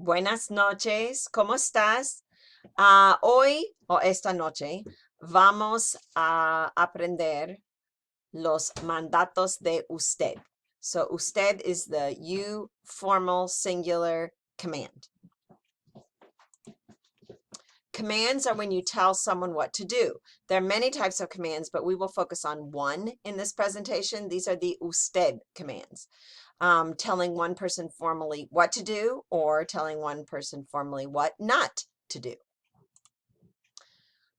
Buenas noches, ¿cómo estás? Hoy o esta noche vamos a aprender los mandatos de usted. So usted is the you formal singular command. Commands are when you tell someone what to do. There are many types of commands, but we will focus on one in this presentation. These are the usted commands. Telling one person formally what to do or telling one person formally what not to do.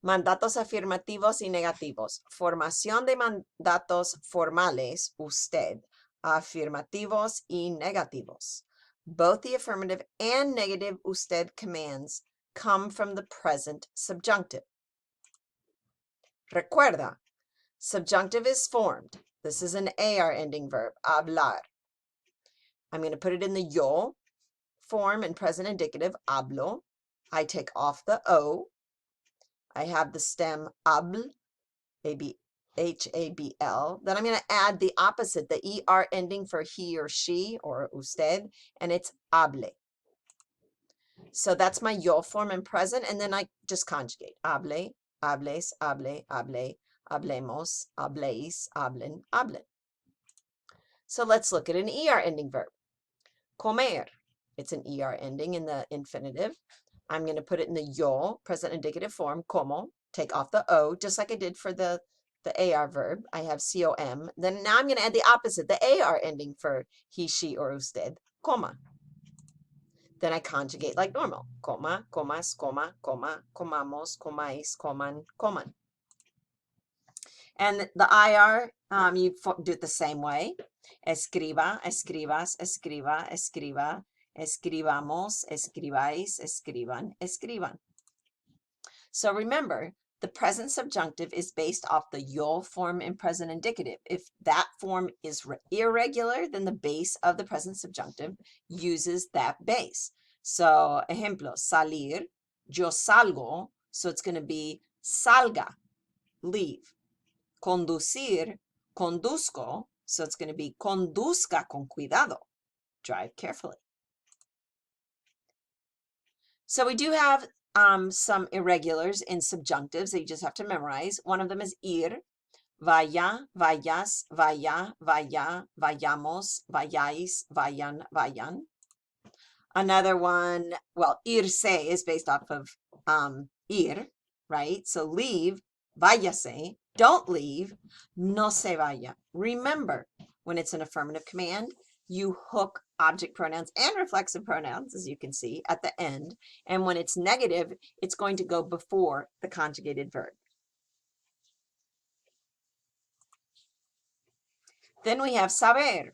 Mandatos afirmativos y negativos. Formación de mandatos formales, usted. Afirmativos y negativos. Both the affirmative and negative usted commands come from the present subjunctive. Recuerda, subjunctive is formed. This is an AR ending verb, hablar. I'm going to put it in the yo form in present indicative, hablo. I take off the O. I have the stem habl, H-A-B-L. Then I'm going to add the opposite, the ER ending for he or she or usted, and it's hable. So that's my yo form in present, and then I just conjugate. Hable, hables, hable, hable, hablemos, habléis, hablen, hablen. So let's look at an ER ending verb. Comer. It's an ER ending in the infinitive. I'm going to put it in the yo, present indicative form, como, take off the O, just like I did for the AR verb. I have COM. Then now I'm going to add the opposite, the AR ending for he, she, or usted, coma. Then I conjugate like normal. Coma, comas, coma, coma, comamos, comais, coman, coman. And the IR, you do it the same way. Escriba, escribas, escriba, escriba, escribamos, escribáis, escriban, escriban. So remember, the present subjunctive is based off the yo form in present indicative. If that form is irregular, then the base of the present subjunctive uses that base. So, ejemplo, salir, yo salgo, so it's going to be salga, leave. Conducir, conduzco, so it's going to be conduzca con cuidado, drive carefully. So we do have some irregulars in subjunctives that you just have to memorize. One of them is ir, vaya, vayas, vaya, vaya, vayamos, vayáis, vayan, vayan. Another one, well, irse is based off of ir, right? So leave, váyase, don't leave, no se vaya. Remember, when it's an affirmative command, you hook object pronouns and reflexive pronouns, as you can see, at the end. And when it's negative, it's going to go before the conjugated verb. Then we have saber.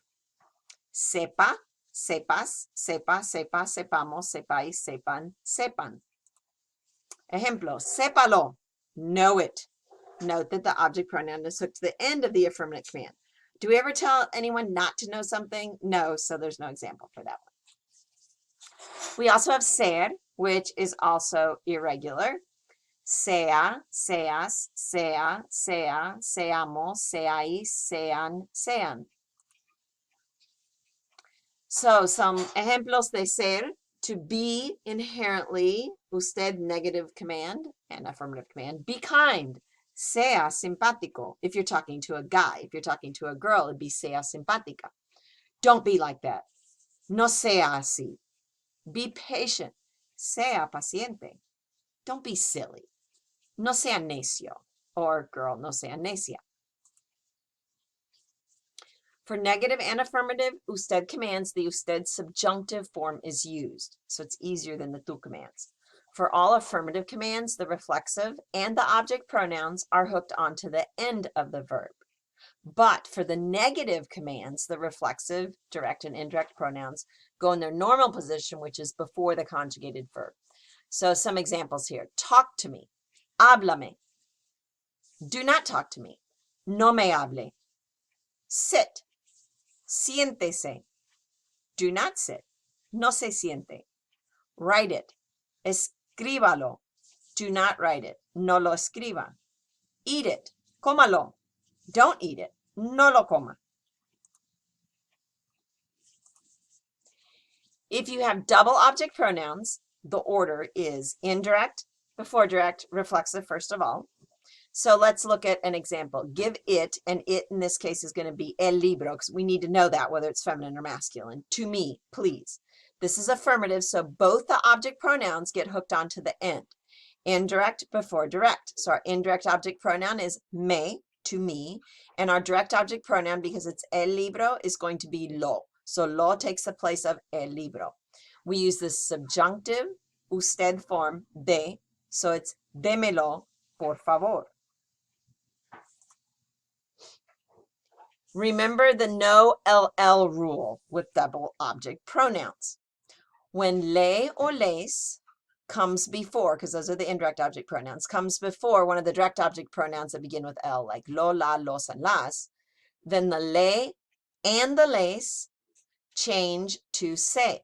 Sepa, sepas, sepa, sepa, sepamos, sepáis, sepan, sepan. Ejemplo, sépalo, know it. Note that the object pronoun is hooked to the end of the affirmative command. Do we ever tell anyone not to know something? No, so there's no example for that one. We also have ser, which is also irregular. Sea, seas, sea, sea, seamos, seáis, sean, sean. So some ejemplos de ser, to be inherently, usted negative command and affirmative command. Be kind, sea simpático. If you're talking to a guy, if you're talking to a girl, it'd be sea simpática. Don't be like that. No sea así. Be patient, sea paciente. Don't be silly. No sea necio, or girl, no sea necia. For negative and affirmative usted commands, the usted subjunctive form is used, so it's easier than the tu commands. For all affirmative commands, the reflexive and the object pronouns are hooked onto the end of the verb. But for the negative commands, the reflexive, direct, and indirect pronouns go in their normal position, which is before the conjugated verb. So some examples here. Talk to me. Háblame. Do not talk to me. No me hable. Sit. Siéntese. Do not sit. No se siente. Write it. Escríbalo. Do not write it. No lo escriba. Eat it. Cómalo. Don't eat it. No lo coma. If you have double object pronouns, the order is indirect, before direct, reflexive first of all. So let's look at an example. Give it, and it in this case is going to be el libro, because we need to know that, whether it's feminine or masculine. To me, please. This is affirmative, so both the object pronouns get hooked onto the end. Indirect before direct. So our indirect object pronoun is me, to me, and our direct object pronoun, because it's el libro, is going to be lo. So lo takes the place of el libro. We use the subjunctive usted form de, so it's démelo, por favor. Remember the no LL rule with double object pronouns. When le or les comes before, because those are the indirect object pronouns, comes before one of the direct object pronouns that begin with L, like lo, la, los, and las, then the le and the les change to se.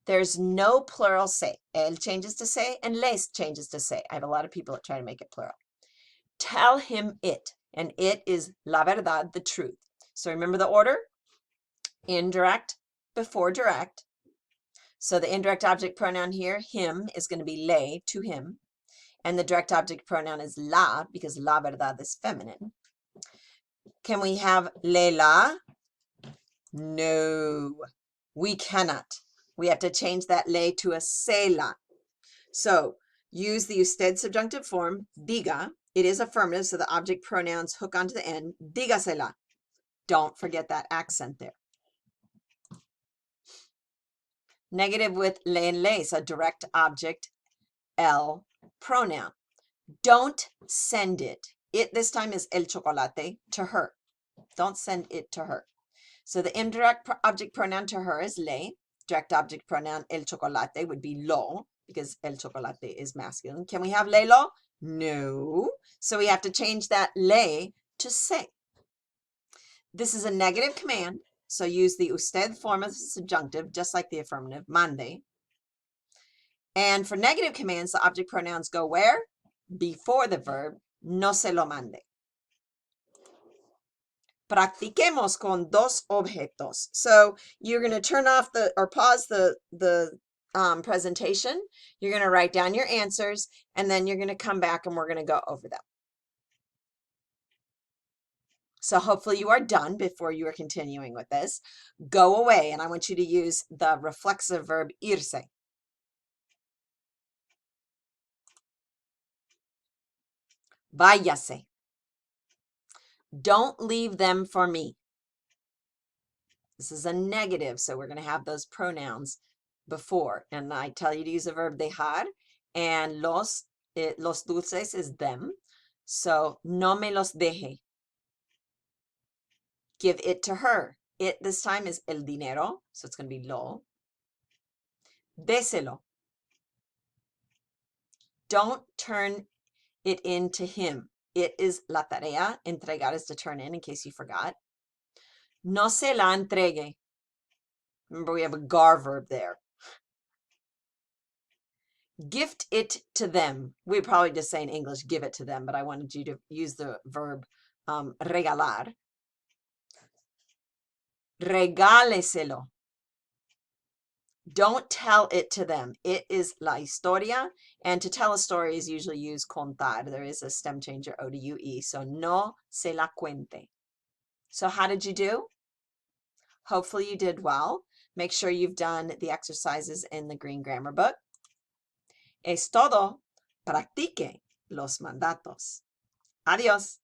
There's no plural se. El changes to se, and les changes to se. I have a lot of people that try to make it plural. Tell him it, and it is la verdad, the truth. So remember the order? Indirect before direct. So the indirect object pronoun here, him, is going to be le, to him. And the direct object pronoun is la, because la verdad is feminine. Can we have le la? No, we cannot. We have to change that le to a se la. So use the usted subjunctive form, diga. It is affirmative, so the object pronouns hook onto the end. Dígasela. Don't forget that accent there. Negative with le and les, a direct object el pronoun. Don't send it. It this time is el chocolate to her. Don't send it to her. So the indirect object pronoun to her is le. Direct object pronoun el chocolate would be lo, because el chocolate is masculine. Can we have lelo? No. So we have to change that le to se. This is a negative command, so use the usted form of the subjunctive, just like the affirmative, mande. And for negative commands, the object pronouns go where? Before the verb, no se lo mande. Practiquemos con dos objetos. So you're going to turn off or pause the presentation. You're going to write down your answers, and then you're going to come back and we're going to go over them. So hopefully you are done before you are continuing with this. Go away, and I want you to use the reflexive verb irse. Váyase. Don't leave them for me. This is a negative, so we're going to have those pronouns before. And I tell you to use the verb dejar, and los dulces is them. So no me los deje. Give it to her. It this time is el dinero, so it's going to be lo. Déselo. Don't turn it in to him. It is la tarea. Entregar is to turn in case you forgot. No se la entregue. Remember, we have a gar verb there. Gift it to them. We probably just say in English, give it to them, but I wanted you to use the verb regalar. Regáleselo. Don't tell it to them. It is la historia, and to tell a story is usually used contar. There is a stem changer, O to UE, so no se la cuente. So how did you do? Hopefully you did well. Make sure you've done the exercises in the Green Grammar book. Es todo. Practique los mandatos. Adiós.